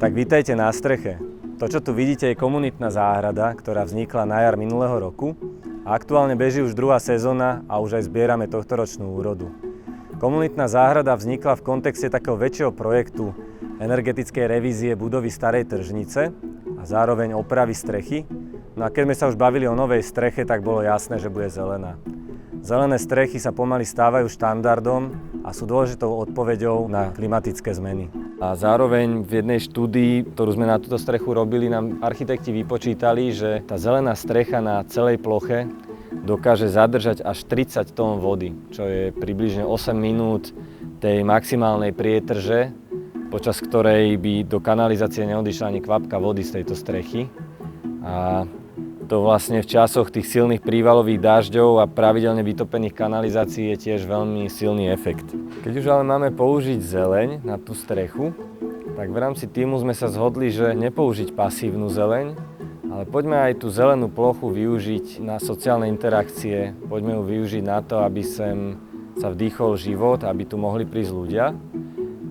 Tak vítajte na streche. To, čo tu vidíte, je komunitná záhrada, ktorá vznikla na jar minulého roku a aktuálne beží už druhá sezóna a už aj zbierame tohtoročnú úrodu. Komunitná záhrada vznikla v kontexte takého väčšieho projektu energetickej revízie budovy Starej tržnice a zároveň opravy strechy. No a keď sme sa už bavili o novej streche, tak bolo jasné, že bude zelená. Zelené strechy sa pomaly stávajú štandardom a sú dôležitou odpoveďou na klimatické zmeny. A zároveň v jednej štúdii, ktorú sme na túto strechu robili, nám architekti vypočítali, že tá zelená strecha na celej ploche dokáže zadržať až 30 tón vody, čo je približne 8 minút tej maximálnej prietrže, počas ktorej by do kanalizácie neodišla ani kvapka vody z tejto strechy. A to vlastne v časoch tých silných prívalových dažďov a pravidelne vytopených kanalizácií je tiež veľmi silný efekt. Keď už ale máme použiť zeleň na tú strechu, tak v rámci tímu sme sa zhodli, že nepoužiť pasívnu zeleň, ale poďme aj tú zelenú plochu využiť na sociálne interakcie, poďme ju využiť na to, aby sem sa vdýchol život, aby tu mohli prísť ľudia.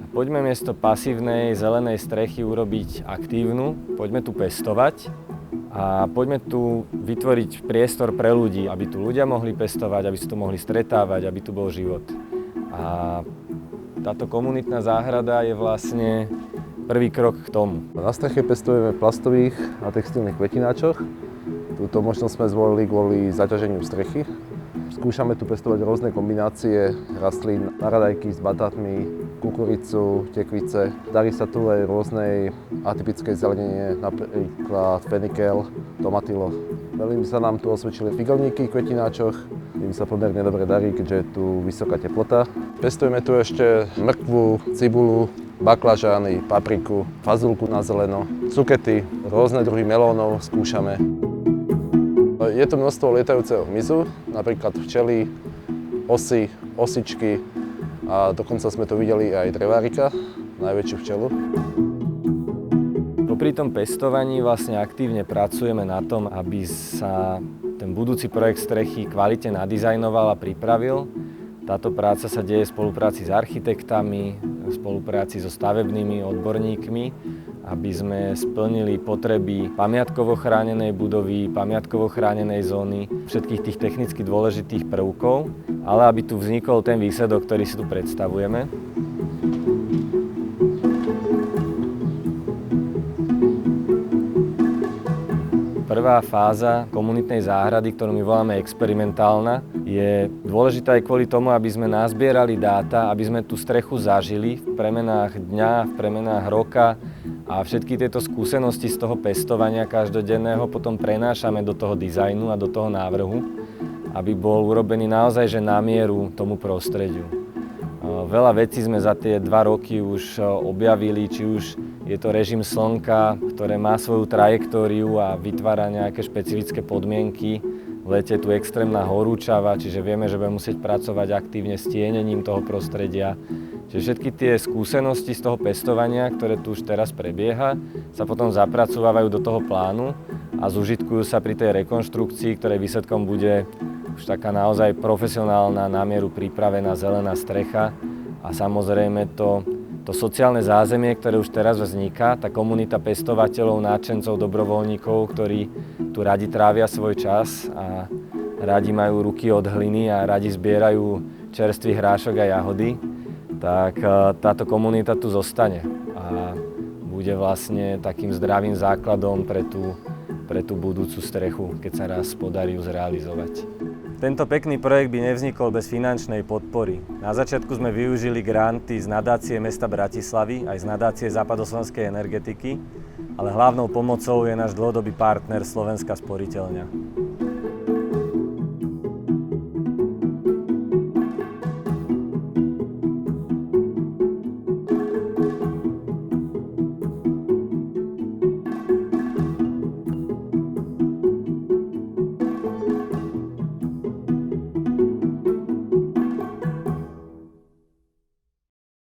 A poďme miesto pasívnej zelenej strechy urobiť aktívnu, poďme tu pestovať. A poďme tu vytvoriť priestor pre ľudí, aby tu ľudia mohli pestovať, aby sa tu mohli stretávať, aby tu bol život. A táto komunitná záhrada je vlastne prvý krok k tomu. Na streche pestujeme v plastových a textilných kvetináčoch. Túto možnosť sme zvolili kvôli zaťaženiu strechy. Skúšame tu pestovať rôzne kombinácie rastlín, paradajky s batátmi, kukuricu, tekvice. Darí sa tu aj rôznej atypickej zelenine, napríklad fenikel, tomatilo. Veľmi sa nám tu osvedčili figolníky v kvetináčoch, im sa pomerne dobre darí, keďže je tu vysoká teplota. Pestujeme tu ešte mrkvu, cibulu, baklažány, papriku, fazulku na zeleno, cukety, rôzne druhy melónov skúšame. Je tu množstvo lietajúceho hmyzu, napríklad včely, osy, osičky a dokonca sme tu videli aj drevárika, najväčšiu včelu. Popri tom pestovaní vlastne aktívne pracujeme na tom, aby sa ten budúci projekt strechy kvalitne nadizajnoval a pripravil. Táto práca sa deje v spolupráci s architektami, v spolupráci so stavebnými odborníkmi, aby sme splnili potreby pamiatkovo chránenej budovy, pamiatkovo chránenej zóny, všetkých tých technicky dôležitých prvkov, ale aby tu vznikol ten výsledok, ktorý si tu predstavujeme. Prvá fáza komunitnej záhrady, ktorú my voláme experimentálna, je dôležitá aj kvôli tomu, aby sme nazbierali dáta, aby sme tú strechu zažili v premenách dňa, v premenách roka a všetky tieto skúsenosti z toho pestovania každodenného potom prenášame do toho dizajnu a do toho návrhu, aby bol urobený naozaj že na mieru tomu prostrediu. Veľa vecí sme za tie 2 roky už objavili, či už je to režim slnka, ktoré má svoju trajektóriu a vytvára nejaké špecifické podmienky. V lete tu extrémna horúčava, čiže vieme, že budeme musieť pracovať aktívne s tienením toho prostredia. Čiže všetky tie skúsenosti z toho pestovania, ktoré tu už teraz prebieha, sa potom zapracovávajú do toho plánu a zužitkujú sa pri tej rekonštrukcii, ktorej výsledkom bude už taká naozaj profesionálna, na mieru pripravená zelená strecha a samozrejme to sociálne zázemie, ktoré už teraz vzniká, tá komunita pestovateľov, náčencov, dobrovoľníkov, ktorí tu radi trávia svoj čas a radi majú ruky od hliny a radi zbierajú čerstvý hrášok a jahody, tak táto komunita tu zostane a bude vlastne takým zdravým základom pre tú budúcu strechu, keď sa raz podarí ju zrealizovať. Tento pekný projekt by nevznikol bez finančnej podpory. Na začiatku sme využili granty z nadácie mesta Bratislavy aj z nadácie Západoslovenskej energetiky, ale hlavnou pomocou je náš dlhodobý partner Slovenská sporiteľňa.